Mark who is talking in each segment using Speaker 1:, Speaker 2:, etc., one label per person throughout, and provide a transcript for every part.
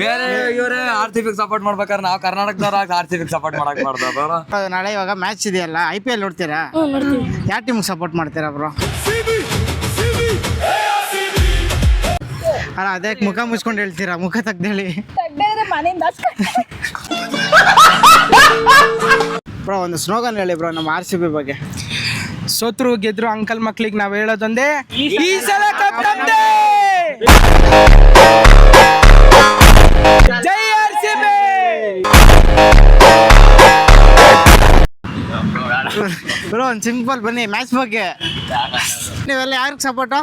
Speaker 1: ಬೇರೆ ಇವರೇ RCB support ಮಾಡ್ಬೇಕಾದ್ರೆ ನಾವು ಕರ್ನಾಟಕದವ್ರ RCB ಸಪೋರ್ಟ್ ಮಾಡಕ್ ಮಾಡ್ದ.
Speaker 2: ನಾಳೆ ಇವಾಗ ಮ್ಯಾಚ್ ಇದೆಯಲ್ಲ IPL ನೋಡ್ತೀರಾ? ಯಾವ ಟೀಮ್ ಸಪೋರ್ಟ್ ಮಾಡ್ತೀರಾ ಬ್ರೋ? ಅಲ್ಲ ಅದೇ ಮುಖ ಮುಚ್ಕೊಂಡು ಹೇಳ್ತೀರಾ, ಮುಖ ತೆಗ್ದೇಳಿ ಬ್ರೋ. ಒಂದು ಸ್ಲೋಗನ್ ಹೇಳಿ ಬ್ರೋ ನಮ್ಮ RCB ಬಗ್ಗೆ.
Speaker 3: ಸೋತ್ರು ಗೆದ್ರು ಅಂಕಲ್ ಮಕ್ಳಿಗೆ ನಾವ್ ಹೇಳೋದೊಂದೇ, ಈ ಸಲ ಕಪ್ ನಮ್ದೇ. ಜೈ RCB.
Speaker 2: ಬ್ರೋ ಒಂದು ಸಿಂಪಲ್ ಬನ್ನಿ ಮ್ಯಾಚ್ ಬಗ್ಗೆ. ನೀವೆಲ್ಲ ಯಾರಿಗೆ ಸಪೋರ್ಟು?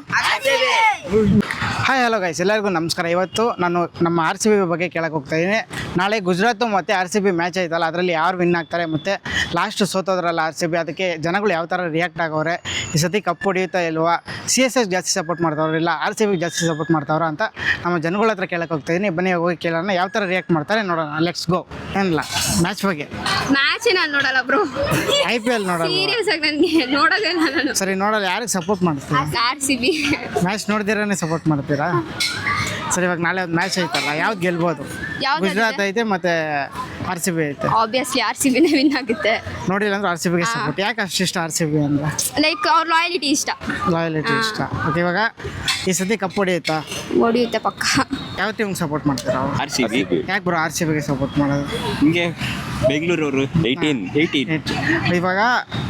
Speaker 2: ಹಾಯ್ ಹಲೋ ಗೈಸ್, ಎಲ್ಲರಿಗೂ ನಮಸ್ಕಾರ. ಇವತ್ತು ನಾನು ನಮ್ಮ RCB ಬಗ್ಗೆ ಕೇಳಕ್ಕೆ ಹೋಗ್ತಾ ಇದ್ದೀನಿ. ನಾಳೆ ಗುಜರಾತು ಮತ್ತು RCB ಮ್ಯಾಚ್ ಆಯ್ತಲ್ಲ, ಅದರಲ್ಲಿ ಯಾರು ವಿನ್ ಆಗ್ತಾರೆ ಮತ್ತು ಲಾಸ್ಟ್ ಸೋತೋದ್ರಲ್ಲ RCB, ಅದಕ್ಕೆ ಜನಗಳು ಯಾವ ಥರ ರಿಯಾಕ್ಟ್ ಆಗೋರೆ, ಈ ಸತಿ ಕಪ್ ಹೊಡಿಯುತ್ತಾ ಇಲ್ವಾ, CSS ಜಾಸ್ತಿ ಸಪೋರ್ಟ್ ಮಾಡ್ತಾವ್ರ ಇಲ್ಲ RCB ಜಾಸ್ತಿ ಸಪೋರ್ಟ್ ಮಾಡ್ತಾವ್ರ ಅಂತ ನಮ್ಮ ಜನಗಳ ಹತ್ರ ಕೇಳಕ್ಕೆ ಹೋಗ್ತಾ ಇದ್ದೀನಿ. ಬನ್ನಿ ಹೋಗಿ ಕೇಳೋಣ ಯಾವ ಥರ ರಿಯಾಕ್ಟ್ ಮಾಡ್ತಾರೆ, ನೋಡೋಣ. Let's go. ಏನಿಲ್ಲ ಮ್ಯಾಚ್ ಬಗ್ಗೆ.
Speaker 4: ಮ್ಯಾಚ್ ನಾನು ನೋಡಲ್ಲ ಬ್ರೋ.
Speaker 2: IPL ನೋಡಲ್ಲ?
Speaker 4: ಸೀರಿಯಸ್ ಆಗಿ ನನಗೆ ನೋಡೋದೇ ನಾನು.
Speaker 2: ಸರಿ, ನೋಡಲ್ಲ. ಯಾರಿಗೆ ಸಪೋರ್ಟ್ ಮಾಡ್ತೀರಾ?
Speaker 4: RCB.
Speaker 2: ಮ್ಯಾಚ್ ನೋಡ್ದಿರಾನೇ ಸಪೋರ್ಟ್ ಮಾಡ್ತೀರಾ? ಸರಿ, ಇವಾಗ ನಾಳೆ ಒಂದು ಮ್ಯಾಚ್ ಐತಲ್ಲ, ಯಾವ್ದು ಗೆಲ್ಬೋದು? ಗುಜರಾತ್ ಐತೆ ಮತ್ತು RCB ಐತೆ.
Speaker 4: ಆಬ್ವಿಯಸ್ಲಿ RCB ನೇ ವಿನ್ ಆಗುತ್ತೆ.
Speaker 2: ನೋಡಿಲ್ಲ ಅಂದ್ರೆ RCB ಗೆ ಸಪೋರ್ಟ್. ಯಾಕೆ ಅಷ್ಟಿಷ್ಟ RCB ಅಂದ್ರೆ?
Speaker 4: ಲೈಕ್ ಅವ್ರ ಲಾಯಲಿಟಿ ಇಷ್ಟ.
Speaker 2: ಲಾಯಲಿಟಿ ಇಷ್ಟ. ಓಕೆ, ಇವಾಗ ಈ ಸತಿ ಕಪ್ ಹೊಡಿಯುತ್ತಾ?
Speaker 4: ಹೊಡಿಯುತ್ತೆ ಪಕ್ಕ.
Speaker 2: ಯಾವ ಟೀಮ್ಗೆ ಸಪೋರ್ಟ್ ಮಾಡ್ತೀರಾ?
Speaker 5: RCB.
Speaker 2: ಯಾಕೆ ಬ್ರೋ RCB ಗೆ ಸಪೋರ್ಟ್ ಮಾಡೋದು?
Speaker 5: ಹಿಂಗೆ ಬೆಂಗಳೂರವರು 18.
Speaker 2: ಇವಾಗ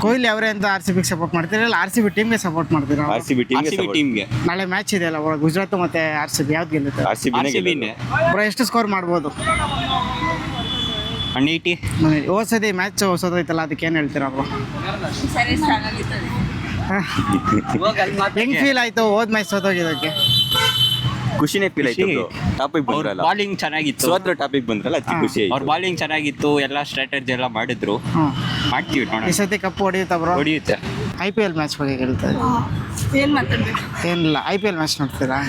Speaker 2: ಕೊಹ್ಲಿ ಅವರೇ ಅಂತ RCB ಗೆ ಸಪೋರ್ಟ್ ಮಾಡ್ತೀರಾ ಇಲ್ಲ RCB ಟೀಮ್ಗೆ ಸಪೋರ್ಟ್ ಮಾಡ್ತೀರಾ?
Speaker 5: RCB ಟೀಮ್ಗೆ.
Speaker 2: ನಾಳೆ ಮ್ಯಾಚ್ ಇದೆಯಲ್ಲ ಗುಜರಾತ್ ಮತ್ತೆ RCB, ಯಾವ್ದು ಗೆಲ್ಲುತ್ತೆ?
Speaker 5: RCB
Speaker 2: ಬ್ರೋ ಎಷ್ಟು ಸ್ಕೋರ್ ಮಾಡ್ಬೋದು?
Speaker 5: 180.
Speaker 2: ಹೋದ ಸತಿ ಮ್ಯಾಚ್ ಸೋತೋಯ್ತಲ್ಲ, ಅದಕ್ಕೆ ಏನು ಹೇಳ್ತೀರಾ ಬ್ರೋ? ಹೆಂಗ್ ಫೀಲ್ ಆಯ್ತು ಹೋದ್ ಮ್ಯಾಚ್ ಸೋತೋಗಿದ್ದಕ್ಕೆ?
Speaker 5: ಖುಷಿನೇ ಫೀಲ್ ಆಯ್ತು. ಟಾಪಿಕ್ ಬಂದ್ರಲ್ಲ,
Speaker 6: ಬಾಲಿಂಗ್ ಚೆನ್ನಾಗಿತ್ತು.
Speaker 5: ಸೋತ್ರ ಟಾಪಿಕ್ ಬಂದ್ರಲ್ಲ, ಅದಕ್ಕೆ ಖುಷಿ ಆಯ್ತು.
Speaker 6: ಅವ್ರ ಬಾಲಿಂಗ್ ಚೆನ್ನಾಗಿತ್ತು, ಎಲ್ಲ ಸ್ಟ್ರಾಟಜಿ ಎಲ್ಲ ಮಾಡಿದ್ರು. ಮಾಡ್ತೀವಿ ನೋಡೋಣ.
Speaker 2: ಈ ಸತಿ ಕಪ್ ಹೊಡಿಯುತ್ತಾ ಬ್ರೋ?
Speaker 6: ಹೊಡಿಯುತ್ತೆ.
Speaker 2: IPL ಮ್ಯಾಚ್ ಬಗ್ಗೆ ಹೇಳ್ತಾರೆ. ಏನಿಲ್ಲ, IPL ಮ್ಯಾಚ್ ನೋಡ್ತೀರಾ?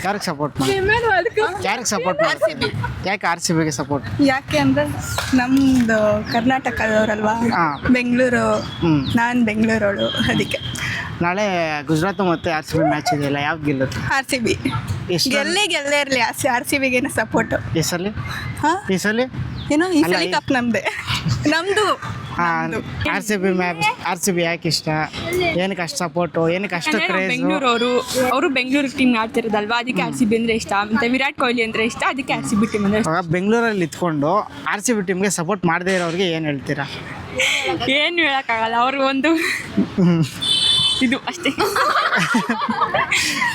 Speaker 2: ಯಾರಿಗೆ ಸಪೋರ್ಟ್ ಮಾಡಿ? ಯಾರಿಗೆ ಸಪೋರ್ಟ್ ಮಾಡ್ತೀವಿ? ಯಾಕೆ RCB ಗೆ ಸಪೋರ್ಟ್?
Speaker 7: ಯಾಕೆ ಅಂದ್ರೆ ನಮ್ದು ಕರ್ನಾಟಕದವ್ರಲ್ವಾ, ಬೆಂಗಳೂರು. ನಾನು ಬೆಂಗಳೂರವಳು, ಅದಕ್ಕೆ.
Speaker 2: ನಾಳೆ ಗುಜರಾತ್ ಮತ್ತು RCB ಮ್ಯಾಚ್ ಇದೆಯಲ್ಲ, ಯಾವ್ದು ಗೆಲ್ಲುತ್ತೆ?
Speaker 7: RCB ಗೆಲ್ಲೇ ಇರಲಿ. RCB ಗೆ ಸಪೋರ್ಟ್.
Speaker 2: ಈ ಸಲ
Speaker 7: ಏನೋ ಈ ಸಲ ಕಪ್ ನಮ್ದು.
Speaker 2: RCB ಯಾಕೆ ಇಷ್ಟ? ಏನಕ್ಕೆ ಅಷ್ಟು ಸಪೋರ್ಟು? ಏನಕ್ಕೆ ಅಷ್ಟು ಕ್ರೇಜ್?
Speaker 8: ಬೆಂಗಳೂರು ಅವರು ಬೆಂಗಳೂರು ಟೀಮ್ ಆಡ್ತಿರೋದಲ್ವಾ, ಅದಕ್ಕೆ RCB ಅಂದ್ರೆ ಇಷ್ಟ. ಮತ್ತೆ ವಿರಾಟ್ ಕೊಹ್ಲಿ ಅಂದ್ರೆ ಇಷ್ಟ, ಅದಕ್ಕೆ RCB ಟೀಮ್ ಅಂದ್ರೆ ಇಷ್ಟ.
Speaker 2: ಬೆಂಗಳೂರಲ್ಲಿ ಇದ್ಕೊಂಡು RCB ಟೀಮ್ಗೆ ಸಪೋರ್ಟ್ ಮಾಡದೇ ಇರೋರಿಗೆ ಏನು ಹೇಳ್ತೀರಾ?
Speaker 8: ಏನು ಹೇಳೋಕ್ಕಾಗಲ್ಲ, ಅವರು ಒಂದು ಇದು ಅಷ್ಟೇ.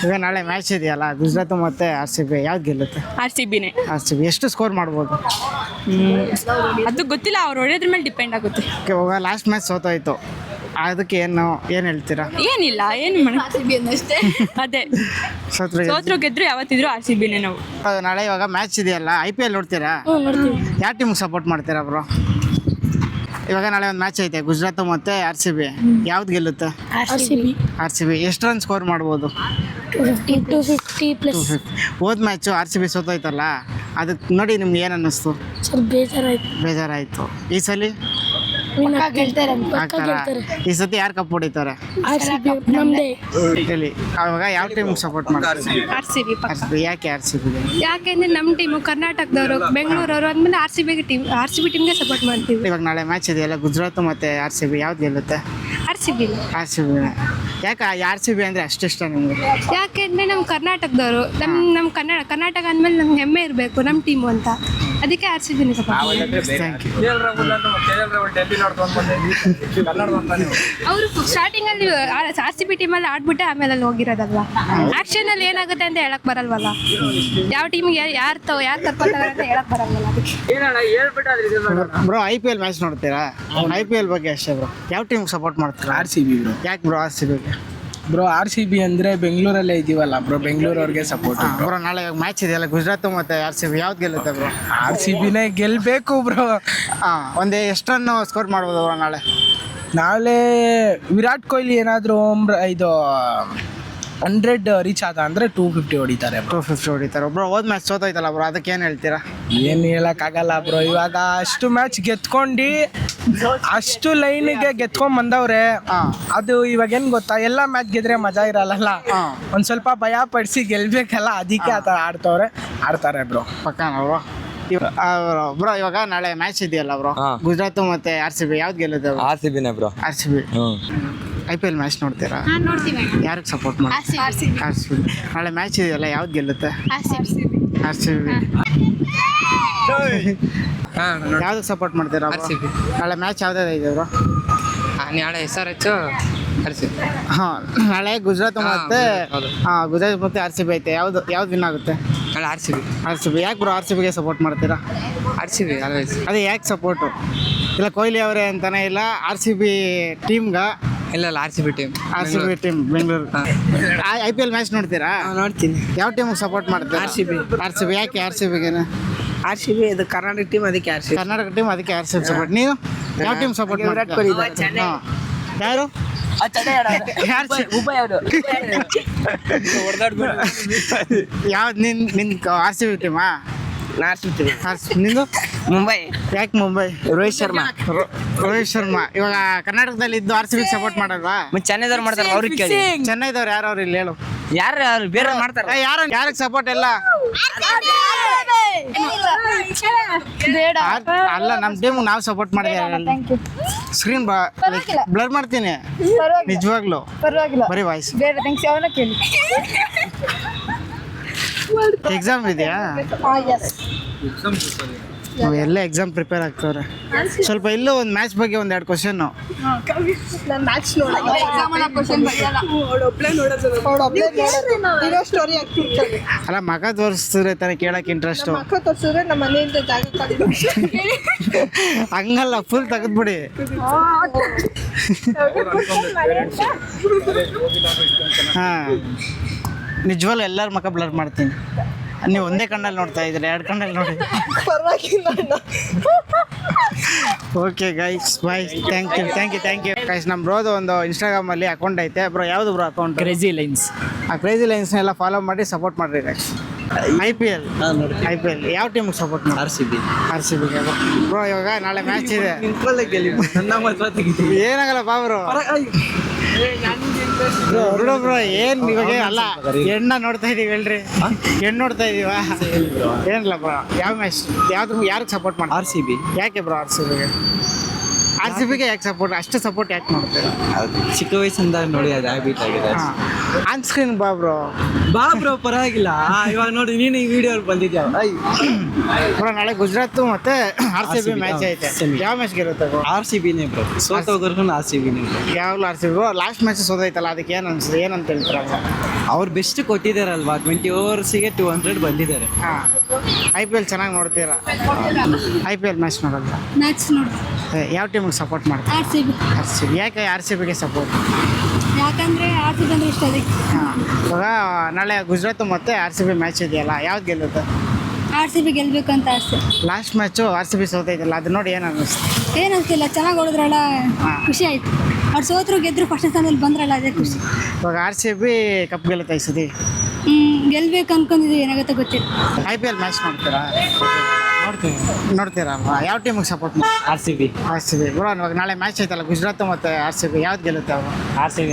Speaker 2: ಈಗ ನಾಳೆ ಮ್ಯಾಚ್ ಇದೆಯಲ್ಲ ಗುಜರಾತ್ ಮತ್ತು RCB, ಯಾವ್ದು ಗೆಲ್ಲುತ್ತೆ?
Speaker 8: RCBನೇ.
Speaker 2: RCB ಎಷ್ಟು ಸ್ಕೋರ್ ಮಾಡ್ಬೋದು?
Speaker 8: ಅದು ಗೊತ್ತಿಲ್ಲ, ಅವ್ರು ಹೊಡೆಯೋದ್ರ ಮೇಲೆ ಡಿಪೆಂಡ್ ಆಗುತ್ತೆ.
Speaker 2: ಇವಾಗ ಲಾಸ್ಟ್ ಮ್ಯಾಚ್ ಸೋತೋಯ್ತು, ಅದಕ್ಕೆ ಏನು ಹೇಳ್ತೀರಾ?
Speaker 8: ಏನಿಲ್ಲ, ಏನು
Speaker 4: RCB ಅನ್ನಷ್ಟೇ.
Speaker 8: ಅದೇ
Speaker 2: ಸೋತ್ರು
Speaker 8: ಗೆದ್ರು ಯಾವತ್ತಿದ್ರು RCBನೇ ನಾವು.
Speaker 2: ನಾಳೆ ಇವಾಗ ಮ್ಯಾಚ್ ಇದೆಯಲ್ಲ, IPL ನೋಡ್ತೀರಾ? ಯಾವ ಟೀಮ್ಗೆ ಸಪೋರ್ಟ್ ಮಾಡ್ತೀರಾ ಬ್ರೋ? ಇವಾಗ ನಾಳೆ ಒಂದು ಮ್ಯಾಚ್ ಐತೆ ಗುಜರಾತ್ ಮತ್ತು RCB, ಯಾವ್ದು ಗೆಲ್ಲುತ್ತೆ? RCB. ಎಷ್ಟು ರನ್ ಸ್ಕೋರ್ ಮಾಡ್ಬೋದು? 250+. ಹೋದ ಮ್ಯಾಚು RCB ಸೋತೋಯ್ತಲ್ಲ, ಅದಕ್ಕೆ ನೋಡಿ ನಿಮ್ಗೆ ಏನು ಅನ್ನಿಸ್ತು? ಬೇಜಾರಾಯಿತು. ಈ ಸಲ ಈ ಸತಿ ಯಾರು ಕಪ್ ಹೊಡಿತಾರೆ? ಹೇಳಿ. ಅವಾಗ ಯಾವ ಟೀಮ್ಗೆ ಸಪೋರ್ಟ್ ಮಾಡ್ತಾರೆ?
Speaker 4: RCB.
Speaker 2: ಯಾಕೆ RCB?
Speaker 4: ಯಾಕೆಂದ್ರೆ ನಮ್ಮ ಟೀಮು ಕರ್ನಾಟಕದವರು, ಬೆಂಗಳೂರವರು ಅಂದ್ಮೇಲೆ RCB ಟೀಮ್ಗೆ ಸಪೋರ್ಟ್ ಮಾಡ್ತೀವಿ.
Speaker 2: ಇವಾಗ ನಾಳೆ ಮ್ಯಾಚ್ ಇದೆಯಲ್ಲ ಗುಜರಾತ್ ಮತ್ತು RCB, ಯಾವ್ದು ಗೆಲ್ಲುತ್ತೆ?
Speaker 4: RCB.
Speaker 2: ಯಾಕೆ RCB ಅಂದರೆ ಅಷ್ಟಿಷ್ಟ ನಿಮಗೆ?
Speaker 4: ಯಾಕೆಂದ್ರೆ ನಮ್ಮ ಕರ್ನಾಟಕದವರು, ನಮ್ಮ ಕರ್ನಾಟಕ ಅಂದಮೇಲೆ ನಮ್ಗೆ ಹೆಮ್ಮೆ ಇರಬೇಕು ನಮ್ಮ ಟೀಮು ಅಂತ, ಅದಕ್ಕೆ RCB ಸಪೋರ್ಟ್.
Speaker 2: Thank you.
Speaker 4: ಅವರು ಸ್ಟಾರ್ಟಿಂಗ್ ಅಲ್ಲಿ RCB ಟೀಮಲ್ಲಿ ಆಡ್ಬಿಟ್ಟೆ ಆಮೇಲೆ ಅಲ್ಲಿ ಹೋಗಿರೋದಲ್ವಾ. ಆಕ್ಷನ್ ಅಲ್ಲಿ ಏನಾಗುತ್ತೆ ಅಂತ ಹೇಳಕ್ ಬರಲ್ವಲ್ಲ, ಯಾವ ಟೀಮಿಗೆ ಯಾರು ತರ್ಕೊತಾರೆ ಅಂತ ಹೇಳಕ್ ಬರಲ್ವಲ್ಲ, ಅದಕ್ಕೆ.
Speaker 2: ಬ್ರೋ IPL ಮ್ಯಾಚ್ ನೋಡ್ತೀರಾ? IPL ಬಗ್ಗೆ ಅಷ್ಟೇ ಬ್ರೋ. ಯಾವ ಟೀಮ್ಗೆ ಸಪೋರ್ಟ್ ಮಾಡ್ತೀರಾ?
Speaker 3: RCB bro.
Speaker 2: ಯಾಕೆ ಬ್ರೋ RCB?
Speaker 3: ಬ್ರೋ RCB ಅಂದರೆ ಬೆಂಗಳೂರಲ್ಲೇ ಇದೀವಲ್ಲ ಬ್ರೋ, ಬೆಂಗಳೂರವ್ರಿಗೆ ಸಪೋರ್ಟ್.
Speaker 2: ಬ್ರೋ ನಾಳೆ ಮ್ಯಾಚ್ ಇದೆಯಲ್ಲ ಗುಜರಾತ್ ಮತ್ತು RCB, ಯಾವ್ದು ಗೆಲ್ಲುತ್ತೆ ಬ್ರೋ?
Speaker 3: RCBನೇ ಗೆಲ್ಲಬೇಕು ಬ್ರೋ.
Speaker 2: ಒಂದು ಎಷ್ಟು ರನ್ ಸ್ಕೋರ್ ಮಾಡ್ಬೋದು ಬ್ರೋ ನಾಳೆ?
Speaker 3: ನಾಳೆ ವಿರಾಟ್ ಕೊಹ್ಲಿ ಏನಾದರೂ ಇದು 100 ರೀಚ್ ಆದ ಅಂದರೆ 250 ಹೊಡಿತಾರೆ ಬ್ರೋ.
Speaker 2: 250 ಹೊಡಿತಾರೆ ಬ್ರೋ. ಹೋದ್ ಮ್ಯಾಚ್ ಸೋತೋಯ್ತಲ್ಲ ಬ್ರೋ, ಅದಕ್ಕೆ ಏನು ಹೇಳ್ತೀರಾ?
Speaker 3: ಏನು ಹೇಳಕ್ಕಾಗಲ್ಲ ಬ್ರೋ. ಇವಾಗ ಅಷ್ಟು ಮ್ಯಾಚ್ ಗೆದ್ಕೊಂಡು ಅಷ್ಟು ಲೈನಿಗೆ ಗೆದ್ಕೊಂಡ್ ಬಂದವ್ರೆ. ಅದು ಇವಾಗ ಏನು ಗೊತ್ತಾ, ಎಲ್ಲ ಮ್ಯಾಚ್ ಗೆದ್ರೆ ಮಜಾ ಇರಲ್ಲ. ಒಂದು ಸ್ವಲ್ಪ ಭಯ ಪಡಿಸಿ ಗೆಲ್ಬೇಕಲ್ಲ, ಅದಕ್ಕೆ ಆ ಥರ ಆಡ್ತಾರೆ ಬ್ರೋ.
Speaker 2: ಪಕ್ಕನಾ ಬ್ರೋ? ಬ್ರೋ ಇವಾಗ ನಾಳೆ ಮ್ಯಾಚ್ ಇದೆಯಲ್ಲ ಬ್ರೋ, ಗುಜರಾತ್ ಮತ್ತೆ RCB ಯಾವ್ದು ಗೆಲ್ಲುತ್ತೆ?
Speaker 1: RCB bro.
Speaker 2: RCB. IPL match ನೋಡ್ತೀರಾ? ಯಾರಿಗೆ ಸಪೋರ್ಟ್ ಮಾಡಿ? RCB. ನಾಳೆ ಮ್ಯಾಚ್ ಇದೆಯಲ್ಲ, ಯಾವ್ದು ಗೆಲ್ಲುತ್ತೆ? RCB. ಯಾವ್ದಕ್ಕೆ ಸಪೋರ್ಟ್ ಮಾಡ್ತೀರಾ? ನಾಳೆ ಮ್ಯಾಚ್ ಯಾವ್ದಾದ್ರು ಇದೆ ಬ್ರೋ?
Speaker 9: ನಾಳೆ SRH
Speaker 2: ಹಾಂ, ನಾಳೆ ಗುಜರಾತ್ ಮತ್ತೆ RCB ಐತೆ. ಯಾವ್ದು ವಿನ್ ಆಗುತ್ತೆ?
Speaker 9: ನಾಳೆ RCB.
Speaker 2: ಯಾಕೆ ಬ್ರೋ RCBಗೆ ಸಪೋರ್ಟ್ ಮಾಡ್ತೀರಾ?
Speaker 9: RCB always.
Speaker 2: ಅದೇ ಯಾಕೆ ಸಪೋರ್ಟು? ಇಲ್ಲ ಕೊಹ್ಲಿ ಅವರೇ ಅಂತಾನೆ, ಇಲ್ಲ RCB ಟೀಮ್ಗ?
Speaker 9: ಇಲ್ಲ RCB team
Speaker 2: Bengaluru. IPL match ನೋಡ್ತೀರಾ?
Speaker 9: ನೋಡ್ತೀನಿ.
Speaker 2: ಯಾವ ಟೀಮಿಗೆ ಸಪೋರ್ಟ್ ಮಾಡ್ತೀರಾ? RCB. ಯಾಕೆ RCBಗೆ?
Speaker 3: RCB ಇದು ಕರ್ನಾಟಕ ಟೀಮ್, ಅದಕ್ಕೆ RCB.
Speaker 2: ಕರ್ನಾಟಕ ಟೀಮ್, ಅದಕ್ಕೆ RCB ಸಪೋರ್ಟ್. ನೀವು ಯಾವ ಟೀಮ್ ಸಪೋರ್ಟ್ ಮಾಡ್ತೀರಾ? ಯಾರು? ಯಾವ್ದು ನಿನ್ RCB ಟೀಮಾ? ನಿಂದು
Speaker 9: ಮುಂಬೈ.
Speaker 2: ಯಾಕೆ ಮುಂಬೈ?
Speaker 9: ರೋಹಿತ್ ಶರ್ಮಾ.
Speaker 2: ಇವಾಗ ಕರ್ನಾಟಕದಲ್ಲಿ ಇದ್ದು RCB ಸಪೋರ್ಟ್ ಮಾಡಲ್ವಾ?
Speaker 9: ಚೆನ್ನೈದವ್ರು ಮಾಡ್ತಾರೆ, ಅವ್ರಿಗೆ ಕೇಳಿ.
Speaker 2: ಚೆನ್ನೈದವ್ರು ಯಾರವ್ರು ಇಲ್ಲಿ ಹೇಳು?
Speaker 9: ಯಾರು ಬೇರೆ ಮಾಡ್ತಾರೆ?
Speaker 2: ಯಾರಿಗೆ ಸಪೋರ್ಟ್ ಎಲ್ಲ?
Speaker 4: ಬೇಡ.
Speaker 2: ಅಲ್ಲ, ನಮ್ಮ ಟೀಮ್ ನಾವು ಸಪೋರ್ಟ್ ಮಾಡಿದ್ರೆ ಸ್ಕ್ರೀನ್ ಬ್ಲರ್ ಮಾಡ್ತೀನಿ ನಿಜವಾಗ್ಲು. ಬರೀ ವಾಯ್ಸ್.
Speaker 4: ಬೇಡ, ಥ್ಯಾಂಕ್ಸ್. ಅವನ ಕೇಳಿ.
Speaker 2: ಎಕ್ಸಾಮ್ ಇದೆಯಾ? ಎಲ್ಲ ಎಕ್ಸಾಮ್ ಪ್ರಿಪೇರ್ ಆಗ್ತವ್ರೆ. ಸ್ವಲ್ಪ ಇಲ್ಲೂ ಒಂದು ಮ್ಯಾಚ್ ಬಗ್ಗೆ ಒಂದೆರಡು ಕ್ವಶನ್. ಅಲ್ಲ, ಮಗ ತೋರಿಸಿದ್ರೆ ತಾನೇ ಕೇಳಕ್ ಇಂಟ್ರೆಸ್ಟ್. ಹಂಗಲ್ಲ, ಫುಲ್ ತೆಗೆದ್ಬಿಡಿ. ಹಾ, ನಿಜವಲ್ಲ ಎಲ್ಲರ ಮಕ್ಕ ಬ್ಲರ್ ಮಾಡ್ತೀನಿ. ನೀವು ಒಂದೇ ಕಣ್ಣಲ್ಲಿ ನೋಡ್ತಾ ಇದ್ದೀರಾ, 2 ಕಣ್ಣಲ್ಲಿ ನೋಡಿ. Okay guys, bye. Thank you guys. ನಮ್ಮ ಬ್ರೋದು ಒಂದು ಇನ್ಸ್ಟಾಗ್ರಾಮಲ್ಲಿ ಅಕೌಂಟ್ ಐತೆ ಬ್ರೋ. ಯಾವುದು ಬ್ರೋ ಅಕೌಂಟ್?
Speaker 3: Crazy lines.
Speaker 2: ಆ ಕ್ರೇಜಿ ಲೈನ್ಸ್ನೆಲ್ಲ ಫಾಲೋ ಮಾಡಿ ಸಪೋರ್ಟ್ ಮಾಡಿರಿ ಗೈಸ್. IPL ಯಾವ ಟೀಮಿಗೆ ಸಪೋರ್ಟ್ ಮಾಡಿ? RCBಗೆ ಬ್ರೋ. ಇವಾಗ ನಾಳೆ ಮ್ಯಾಚ್ ಇದೆ. ಏನಾಗಲ್ಲ ಬಾ ಬ್ರೋ. ಬ್ರೋ ಏನ್ ಇವಾಗ ಅಲ್ಲ, ಹೆಣ್ಣ ನೋಡ್ತಾ ಇದೀವಿ ಹೇಳ್ರಿ. ಹೆಣ್ಣು ನೋಡ್ತಾ ಇದೀವ ಏನಿಲ್ಲ ಬ್ರೋ. ಯಾವ ಮ್ಯಾಚ್ ಯಾರಿಗೆ ಸಪೋರ್ಟ್ ಮಾಡಿ?
Speaker 9: RCB.
Speaker 2: ಯಾಕೆ ಬ್ರೋ RCBಗೆ ಯಾಕೆ ಸಪೋರ್ಟ್? ಅಷ್ಟು ಸಪೋರ್ಟ್ ಯಾಕೆ ಮಾಡ್ತೀರಾ?
Speaker 9: ಚಿಕ್ಕ ವಯಸ್ಸಿಂದ ನೋಡಿ ಅದು ಹ್ಯಾಬಿಟ್ ಆಗಿದೆ.
Speaker 2: ಆನ್ ಸ್ಕ್ರೀನ್ ಬಾ ಬ್ರೋ.
Speaker 9: ಪರವಾಗಿಲ್ಲ. ಇವಾಗ ನೋಡಿ, ನೀನು ಈ ವಿಡಿಯೋ ಬಂದಿದ್ಯಾ
Speaker 2: ಬ್ರೋ? ನಾಳೆ ಗುಜರಾತ್ ಮತ್ತೆ RCB ಮ್ಯಾಚ್ ಐತೆ. ಯಾವ ಮ್ಯಾಚ್ ಗೆರುತ್ತೆ ಬ್ರೋ?
Speaker 9: RCBನೇ ಬ್ರೋ. ಸೋತೋದ್ರೂ RCBನೇ ಬ್ರೋ.
Speaker 2: ಯಾವಾಗಲೂ RCB ಬ್ರೋ. ಲಾಸ್ಟ್ ಮ್ಯಾಚ್ ಸೋತೈತಲ್ಲ, ಅದಕ್ಕೆ ಏನು ಅನ್ಸುತ್ತೆ? ಏನಂತ ಹೇಳ್ತೀರಾ?
Speaker 9: ಅವ್ರು ಬೆಸ್ಟ್ ಕೊಟ್ಟಿದ್ದಾರಲ್ವಾ, 20 ಓವರ್ಸಿಗೆ 200 ಬಂದಿದ್ದಾರೆ.
Speaker 2: ಹಾಂ, IPL ಚೆನ್ನಾಗಿ ನೋಡ್ತೀರಾ? IPL ಮ್ಯಾಚ್ ನೋಡಲ್ಲ?
Speaker 4: ಮ್ಯಾಚ್ ನೋಡಿ.
Speaker 2: ಯಾವ ಟೀಮಿಗೆ ಸಪೋರ್ಟ್ ಮಾಡ್ತೀರಾ? RCB. ಯಾಕೆ RCBಗೆ ಸಪೋರ್ಟ್?
Speaker 4: ಯಾಕಂದ್ರೆ RCB ಅಂದ್ರೆ ಇಷ್ಟ ಅದಕ್ಕೆ.
Speaker 2: ಹಾಂ, ಇವಾಗ ನಾಳೆ ಗುಜರಾತ್ ಮತ್ತೆ RCB ಮ್ಯಾಚ್ ಇದೆಯಲ್ಲ, ಯಾವ್ದು ಗೆಲ್ಲುತ್ತೆ?
Speaker 4: RCB ಗೆಲ್ಬೇಕಂತ ಆಸೆ.
Speaker 2: ಲಾಸ್ಟ್ ಮ್ಯಾಚು RCB ಸೋತೈತಲ್ಲ, ಅದು ನೋಡಿ ಏನು ಅನ್ನಿಸ್ತು?
Speaker 4: ಏನಂತಿಲ್ಲ, ಚೆನ್ನಾಗಿ ಹೊಡೆದ್ರಲ್ಲ, ಖುಷಿ ಆಯ್ತು. ಅವ್ರು ಸೋತ್ರು ಗೆದ್ರು ಫಸ್ಟ್ ಸ್ಥಾನದಲ್ಲಿ ಬಂದ್ರಲ್ಲ, ಅದೇ ಖುಷಿ.
Speaker 2: ಇವಾಗ RCB ಕಪ್ ಗೆಲ್ಲುತ್ತೆ ಈ ಸತಿ.
Speaker 4: ಗೆಲ್ಬೇಕು ಅನ್ಕೊಂಡಿದ್ದೀವಿ, ಏನಾಗುತ್ತೆ ಗೊತ್ತಿಲ್ಲ.
Speaker 2: IPL ಮ್ಯಾಚ್ ನೋಡ್ತೀರಾ? ನೋಡ್ತೀರಾ? ಯಾವ ಟೀಮಿಗೆ ಸಪೋರ್ಟ್ ಮಾಡಿ? RCB bro. ಇವಾಗ ನಾಳೆ ಮ್ಯಾಚ್ ಐತಲ್ಲ, ಗುಜರಾತ್ ಮತ್ತು RCB, ಯಾವ್ದು ಗೆಲ್ಲುತ್ತೆ? ಅವರು
Speaker 9: RCB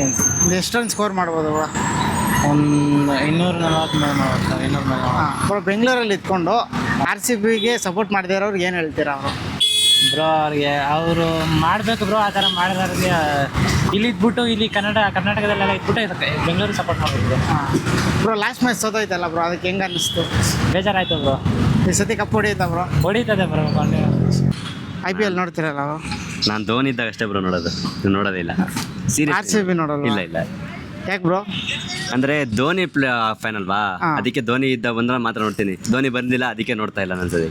Speaker 2: ಎಷ್ಟೊಂದು ಸ್ಕೋರ್ ಮಾಡ್ಬೋದು ಬ್ರೋ?
Speaker 9: ಒಂದು 240
Speaker 2: ಬ್ರೋ. ಬೆಂಗಳೂರಲ್ಲಿ ಇದ್ಕೊಂಡು RCBಗೆ ಸಪೋರ್ಟ್ ಮಾಡದೇ ಇರೋರ್ಗೆ ಏನು ಹೇಳ್ತೀರಾ? ಅವರು
Speaker 9: ಬ್ರೋ, ಅವ್ರಿಗೆ ಅವರು ಮಾಡಬೇಕು ಬ್ರೋ. ಆ ಥರ ಮಾಡಿದವ್ರಿಗೆ ಇಲ್ಲಿ ಇದ್ಬಿಟ್ಟು, ಇಲ್ಲಿ ಕರ್ನಾಟಕದಲ್ಲೆಲ್ಲ ಇದ್ಬಿಟ್ಟು ಬೆಂಗಳೂರಿಗೆ ಸಪೋರ್ಟ್ ಮಾಡಬೇಕು.
Speaker 2: ಬ್ರೋ, ಲಾಸ್ಟ್ ಮ್ಯಾಚ್ ಸೋತೋಯ್ತಲ್ಲ ಬ್ರೋ, ಅದಕ್ಕೆ ಹೆಂಗೆ ಅನ್ನಿಸ್ತು?
Speaker 9: ಬೇಜಾರಾಯ್ತು ಬ್ರೋ.
Speaker 2: ಈ ಸತಿ ಕಪ್ ಹೊಡಿಯುತ್ತಾ ಬ್ರೋ?
Speaker 9: ಹೊಡಿತದೆ ಬ್ರೋ.
Speaker 2: IPL ನೋಡ್ತೀರಲ್ಲ?
Speaker 5: ನಾನು ಧೋನಿ ಇದ್ದಾಗ ಅಷ್ಟೇ ಬ್ರೋ ನೋಡೋದು, ನೋಡೋದೇ ಇಲ್ಲ.
Speaker 2: RCB ನೋಡೋಲ್ಲ?
Speaker 5: ಇಲ್ಲ.
Speaker 2: ಯಾಕೆ ಬ್ರೋ?
Speaker 5: ಅಂದ್ರೆ ಧೋನಿ ಫ್ಯಾನ್ ಅಲ್ವಾ, ಅದಕ್ಕೆ ಧೋನಿ ಇದ್ದ ಬಂದ್ರೆ ಮಾತ್ರ ನೋಡ್ತೀನಿ. ಧೋನಿ ಬಂದಿಲ್ಲ, ಅದಕ್ಕೆ ನೋಡ್ತಾ ಇಲ್ಲ ಅನ್ಸದೆ.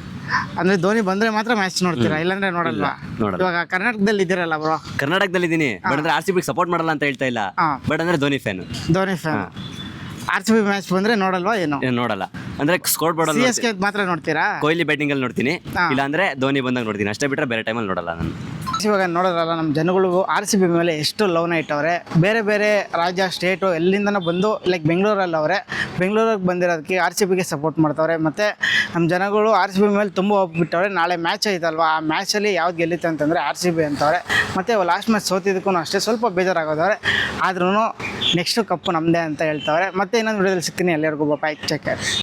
Speaker 2: ಅಂದ್ರೆ ಧೋನಿ ಬಂದ್ರೆ ಮಾತ್ರ ಮ್ಯಾಚ್ ನೋಡ್ತೀರಾ, ಇಲ್ಲಾಂದ್ರೆ ನೋಡಲ್ವಾ? ಇವಾಗ ಕರ್ನಾಟಕದಲ್ಲಿ ಇದ್ದೀರಲ್ಲ ಬ್ರೋ?
Speaker 5: ಕರ್ನಾಟಕದಲ್ಲಿ ಇದ್ದೀನಿ, ಬಟ್ ಅಂದ್ರೆ RCB ಸಪೋರ್ಟ್ ಮಾಡಲ್ಲ ಅಂತ ಹೇಳ್ತಾ ಇಲ್ಲ. ಬಟ್ ಅಂದ್ರೆ ಧೋನಿ ಫ್ಯಾನ್.
Speaker 2: RCB ಮ್ಯಾಚ್ ಬಂದ್ರೆ ನೋಡಲ್ವಾ? ಏನು
Speaker 5: ನೋಡಲ್ಲ, ಅಂದ್ರೆ ಸ್ಕೋರ್ ಬೋರ್ಡ್
Speaker 2: CSK ಮಾತ್ರ ನೋಡ್ತೀರಾ?
Speaker 5: ಕೊಹ್ಲಿ ಬ್ಯಾಟಿಂಗ್ ಅಲ್ಲಿ ನೋಡ್ತೀನಿ, ಇಲ್ಲ ಅಂದ್ರೆ ಧೋನಿ ಬಂದಾಗ ನೋಡ್ತೀನಿ. ಅಷ್ಟೇ ಬಿಟ್ರೆ ಬೇರೆ ಟೈಮಲ್ಲಿ ನೋಡಲ್ಲ ನಾನು.
Speaker 2: ಇವಾಗ ನೋಡೋದ್ರಲ್ಲ ನಮ್ಮ ಜನಗಳಿಗೂ ಆರ್ ಸಿ ಬಿ ಮೇಲೆ ಎಷ್ಟು ಲವ್ನ ಇಟ್ಟವ್ರೆ. ಬೇರೆ ಬೇರೆ ರಾಜ್ಯ ಸ್ಟೇಟು ಎಲ್ಲಿಂದನೂ ಬಂದು ಲೈಕ್ ಬೆಂಗಳೂರಲ್ಲಿ ಅವರೇ ಬೆಂಗಳೂರಿಗೆ ಬಂದಿರೋದಕ್ಕೆ ಆರ್ ಸಿ ಬಿಗೆ ಸಪೋರ್ಟ್ ಮಾಡ್ತಾವ್ರೆ. ಮತ್ತು ನಮ್ಮ ಜನಗಳು ಆರ್ ಸಿ ಬಿ ಮೇಲೆ ತುಂಬ ಹೋಗ್ಬಿಟ್ಟವ್ರೆ. ನಾಳೆ ಮ್ಯಾಚ್ ಐತಲ್ವ, ಆ ಮ್ಯಾಚಲ್ಲಿ ಯಾವ್ದು ಗೆಲ್ಲುತ್ತೆ ಅಂತಂದರೆ ಆರ್ ಸಿ ಬಿ ಅಂತವ್ರೆ. ಮತ್ತು ಲಾಸ್ಟ್ ಮ್ಯಾಚ್ ಸೋತಿದ್ದಕ್ಕೂ ಅಷ್ಟೇ ಸ್ವಲ್ಪ ಬೇಜಾರಾಗೋದವ್ರೆ. ಆದ್ರೂ ನೆಕ್ಸ್ಟು ಕಪ್ಪು ನಮ್ಮದೇ ಅಂತ ಹೇಳ್ತಾವ್ರೆ. ಮತ್ತೆ ಇನ್ನೊಂದು ವಿಡಿಯೋದಲ್ಲಿ ಸಿಗ್ತೀನಿ. ಎಲ್ಲರಿಗೂ ಬಾಯ್, ಟೇಕ್ ಕೇರ್.